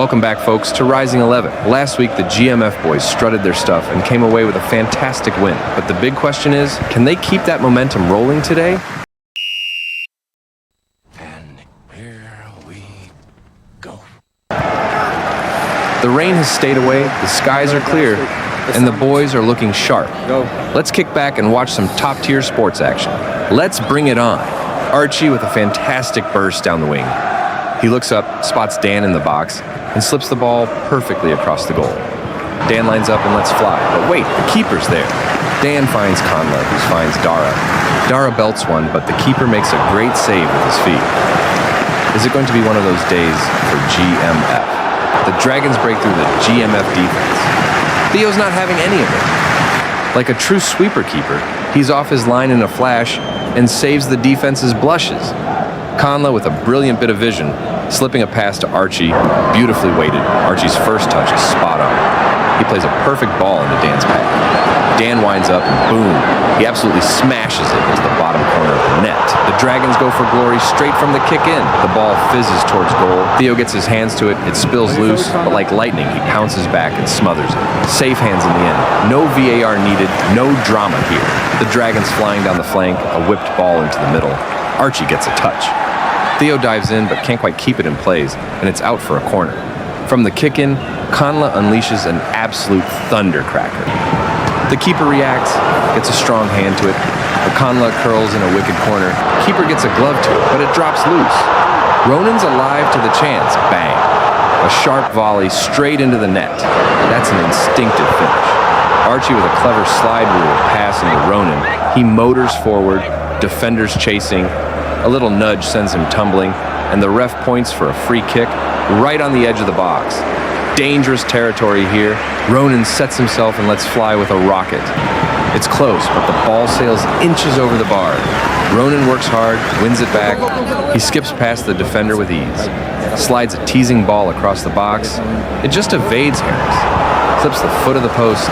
Welcome back, folks, to Rising 11. Last week, the GMF boys strutted their stuff and came away with a fantastic win. But the big question is, can they keep that momentum rolling today? And here we go. The rain has stayed away, the skies are clear, and the boys are looking sharp. Let's kick back and watch some top-tier sports action. Let's bring it on. Archie with a fantastic burst down the wing. He looks up, spots Dan in the box, and slips the ball perfectly across the goal. Dan lines up and lets fly, but wait, the keeper's there. Dan finds Connla, who finds Dara. Dara belts one, but the keeper makes a great save with his feet. Is it going to be one of those days for GMF? The Dragons break through the GMF defense. Theo's not having any of it. Like a true sweeper keeper, he's off his line in a flash and saves the defense's blushes. Connla with a brilliant bit of vision, slipping a pass to Archie, beautifully weighted. Archie's first touch is spot on. He plays a perfect ball into Dan's path. Dan winds up and boom, he absolutely smashes it into the bottom corner of the net. The Dragons go for glory straight from the kick in. The ball fizzes towards goal. Theo gets his hands to it, it spills loose, but like lightning, he pounces back and smothers it. Safe hands in the end. No VAR needed, no drama here. The Dragons flying down the flank, a whipped ball into the middle. Archie gets a touch. Theo dives in but can't quite keep it in place, and it's out for a corner. From the kick-in, Connla unleashes an absolute thundercracker. The keeper reacts, gets a strong hand to it, but Connla curls in a wicked corner. Keeper gets a glove to it, but it drops loose. Ronan's alive to the chance, bang. A sharp volley straight into the net. That's an instinctive finish. Archie with a clever slide rule pass into Ronan. He motors forward, defenders chasing. A little nudge sends him tumbling, and the ref points for a free kick right on the edge of the box. Dangerous territory here. Ronan sets himself and lets fly with a rocket. It's close, but the ball sails inches over the bar. Ronan works hard, wins it back. He skips past the defender with ease. Slides a teasing ball across the box. It just evades Harris. Clips the foot of the post,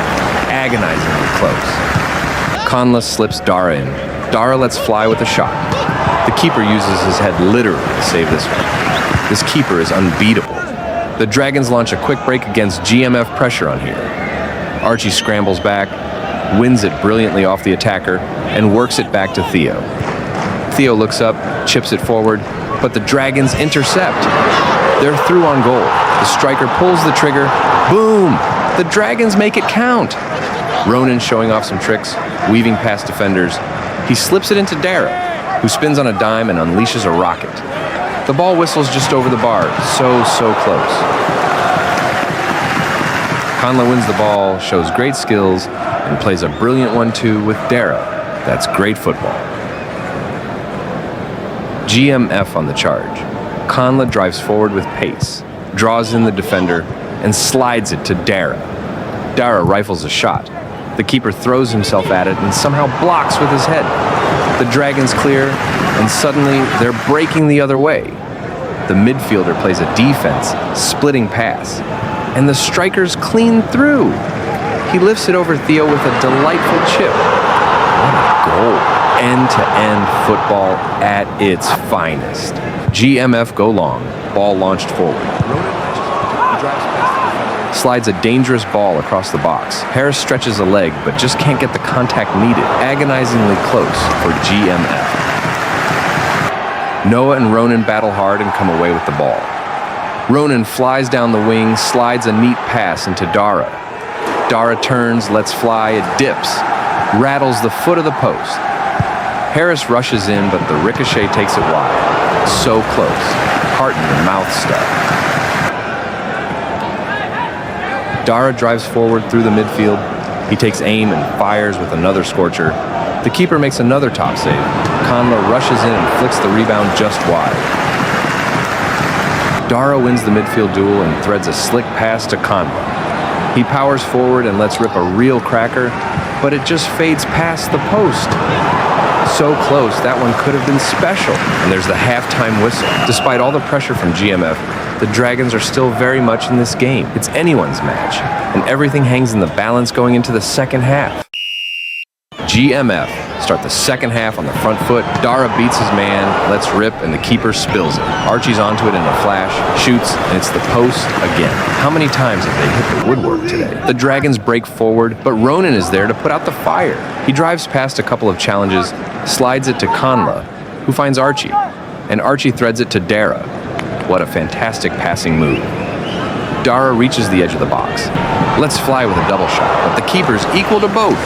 agonizingly close. Connla slips Dara in. Dara lets fly with a shot. The keeper uses his head literally to save this one. This keeper is unbeatable. The Dragons launch a quick break against GMF pressure on here. Archie scrambles back, wins it brilliantly off the attacker, and works it back to Theo. Theo looks up, chips it forward, but the Dragons intercept. They're through on goal. The striker pulls the trigger. Boom! The Dragons make it count. Ronan showing off some tricks, weaving past defenders. He slips it into Dara, who spins on a dime and unleashes a rocket. The ball whistles just over the bar, so close. Connla wins the ball, shows great skills, and plays a brilliant 1-2 with Dara. That's great football. GMF on the charge. Connla drives forward with pace, draws in the defender, and slides it to Dara. Dara rifles a shot. The keeper throws himself at it and somehow blocks with his head. The Dragons clear, and suddenly they're breaking the other way. The midfielder plays a defense, splitting pass, and the strikers clean through. He lifts it over Theo with a delightful chip. What a goal. End-to-end football at its finest. GMF go long, ball launched forward. Slides a dangerous ball across the box. Harris stretches a leg, but just can't get the contact needed. Agonizingly close for GMF. Noah and Ronan battle hard and come away with the ball. Ronan flies down the wing, slides a neat pass into Dara. Dara turns, lets fly, it dips, rattles the foot of the post. Harris rushes in, but the ricochet takes it wide. So close, heart in the mouth stuff. Dara drives forward through the midfield. He takes aim and fires with another scorcher. The keeper makes another top save. Connla rushes in and flicks the rebound just wide. Dara wins the midfield duel and threads a slick pass to Connla. He powers forward and lets rip a real cracker, but it just fades past the post. So close, that one could have been special. And there's the halftime whistle. Despite all the pressure from GMF, the Dragons are still very much in this game. It's anyone's match, and everything hangs in the balance going into the second half. GMF start the second half on the front foot. Dara beats his man, lets rip, and the keeper spills it. Archie's onto it in a flash, shoots, and it's the post again. How many times have they hit the woodwork today? The Dragons break forward, but Ronan is there to put out the fire. He drives past a couple of challenges, slides it to Connla, who finds Archie, and Archie threads it to Dara. What a fantastic passing move. Dara reaches the edge of the box. Let's fly with a double shot, but the keeper's equal to both.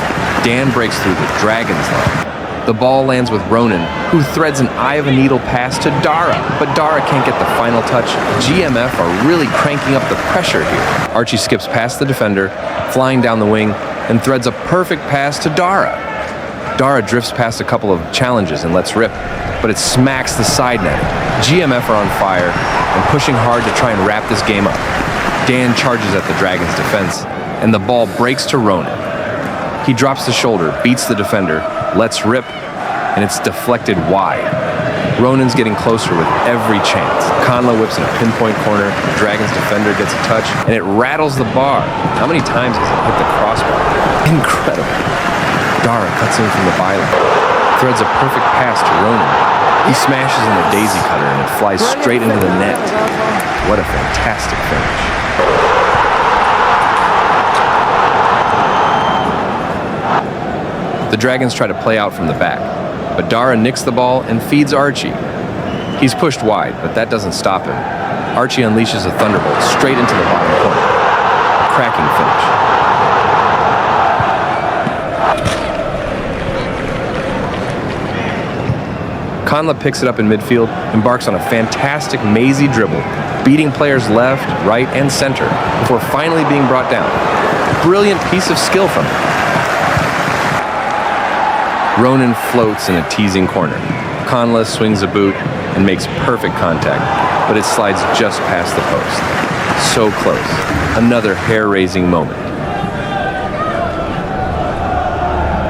Dan breaks through the Dragons line. The ball lands with Ronan, who threads an eye-of-a-needle pass to Dara, but Dara can't get the final touch. GMF are really cranking up the pressure here. Archie skips past the defender, flying down the wing, and threads a perfect pass to Dara. Dara drifts past a couple of challenges and lets rip, but it smacks the side net. GMF are on fire and pushing hard to try and wrap this game up. Dan charges at the Dragons' defense, and the ball breaks to Ronan. He drops the shoulder, beats the defender, lets rip, and it's deflected wide. Ronan's getting closer with every chance. Connla whips in a pinpoint corner, the Dragons' defender gets a touch, and it rattles the bar. How many times has it hit the crossbar? Incredible. Dara cuts in from the byline, threads a perfect pass to Ronan. He smashes in a daisy cutter, and it flies straight into the net. What a fantastic finish. The Dragons try to play out from the back, but Dara nicks the ball and feeds Archie. He's pushed wide, but that doesn't stop him. Archie unleashes a thunderbolt straight into the bottom corner. A cracking finish. Connla picks it up in midfield, embarks on a fantastic mazy dribble, beating players left, right, and center before finally being brought down. Brilliant piece of skill from him. Ronan floats in a teasing corner. Connla swings a boot and makes perfect contact, but it slides just past the post. So close. Another hair-raising moment.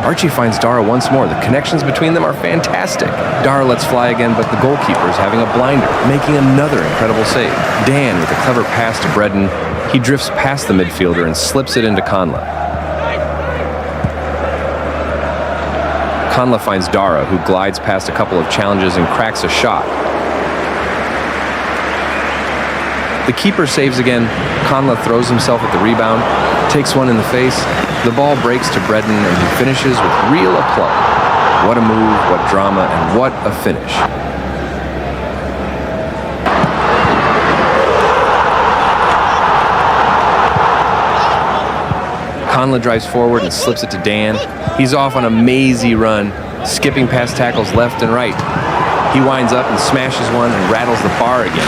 Archie finds Dara once more. The connections between them are fantastic. Dara lets fly again, but the goalkeeper is having a blinder, making another incredible save. Dan with a clever pass to Breaden. He drifts past the midfielder and slips it into Connla. Connla finds Dara, who glides past a couple of challenges and cracks a shot. The keeper saves again. Connla throws himself at the rebound, takes one in the face. The ball breaks to Breaden, and he finishes with real aplomb. What a move, what drama, and what a finish. Connla drives forward and slips it to Dan. He's off on a mazy run, skipping past tackles left and right. He winds up and smashes one and rattles the bar again.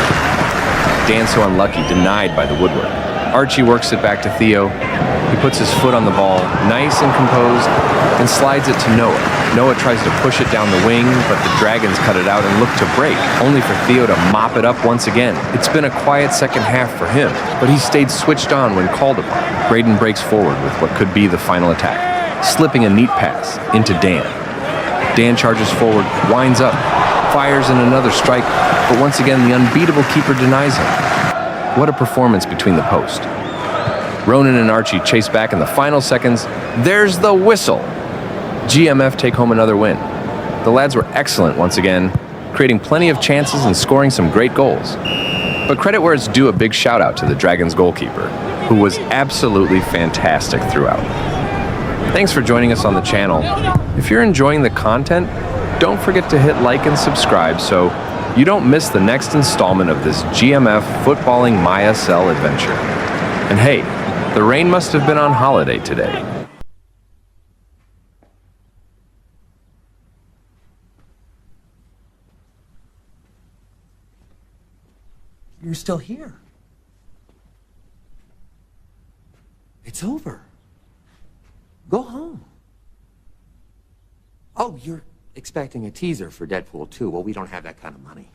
Dan so unlucky, denied by the woodwork. Archie works it back to Theo. He puts his foot on the ball, nice and composed, and slides it to Noah. Noah tries to push it down the wing, but the Dragons cut it out and look to break, only for Theo to mop it up once again. It's been a quiet second half for him, but he stayed switched on when called upon. Breaden breaks forward with what could be the final attack, slipping a neat pass into Dan. Dan charges forward, winds up, fires in another strike, but once again the unbeatable keeper denies him. What a performance between the post. Ronan and Archie chase back in the final seconds. There's the whistle. GMF take home another win. The lads were excellent once again, creating plenty of chances and scoring some great goals. But credit where it's due, a big shout out to the Dragons goalkeeper, who was absolutely fantastic throughout. Thanks for joining us on the channel. If you're enjoying the content, don't forget to hit like and subscribe so you don't miss the next installment of this GMF footballing MYSL adventure. And hey, the rain must have been on holiday today. You're still here. It's over. Go home. Oh, you're expecting a teaser for Deadpool 2. Well, we don't have that kind of money.